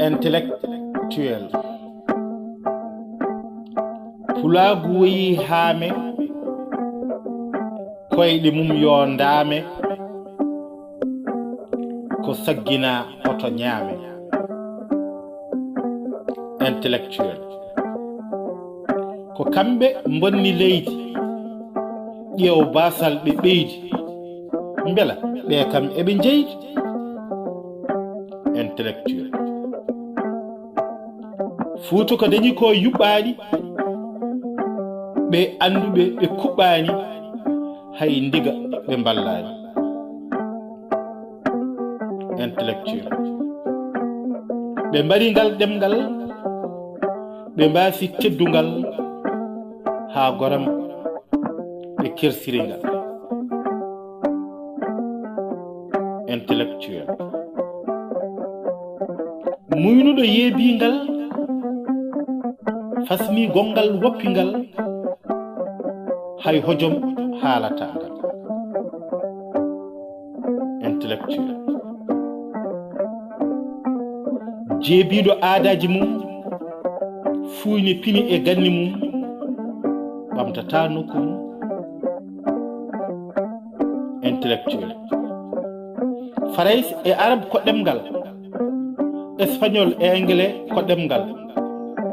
Entelektiyel pulaagu woyi haame koyɗe mum yo ndaame ko saggina oto ñaame. Entelektiyel ko kamɓe bonni leydi ƴeew basal ɓe ɓeydi mbela ɓe kam eɓe jeydi. Entelektiyel Fuuta ko dañi ko yuɓɓaani ɓe anduɓe ɓe kuɓɓaani hay ndiga ɓe mballaani. Entelektiyel ɓe mbari ngal ɗemngal ɓe mbaasi teddungal haa goram ɓe kersiri ngal. Entelektiyel muynuɗo yeebiingal fasni gongal woppingal hay hojom haalatangal. Entelektiyel jeebiiɗo aadaaji mum fuyni pini e ganni mum ɓamtata nokku mum. Entelektiyel Farais e arab ko ɗemgal, espagnol e anglais ko ɗemgal,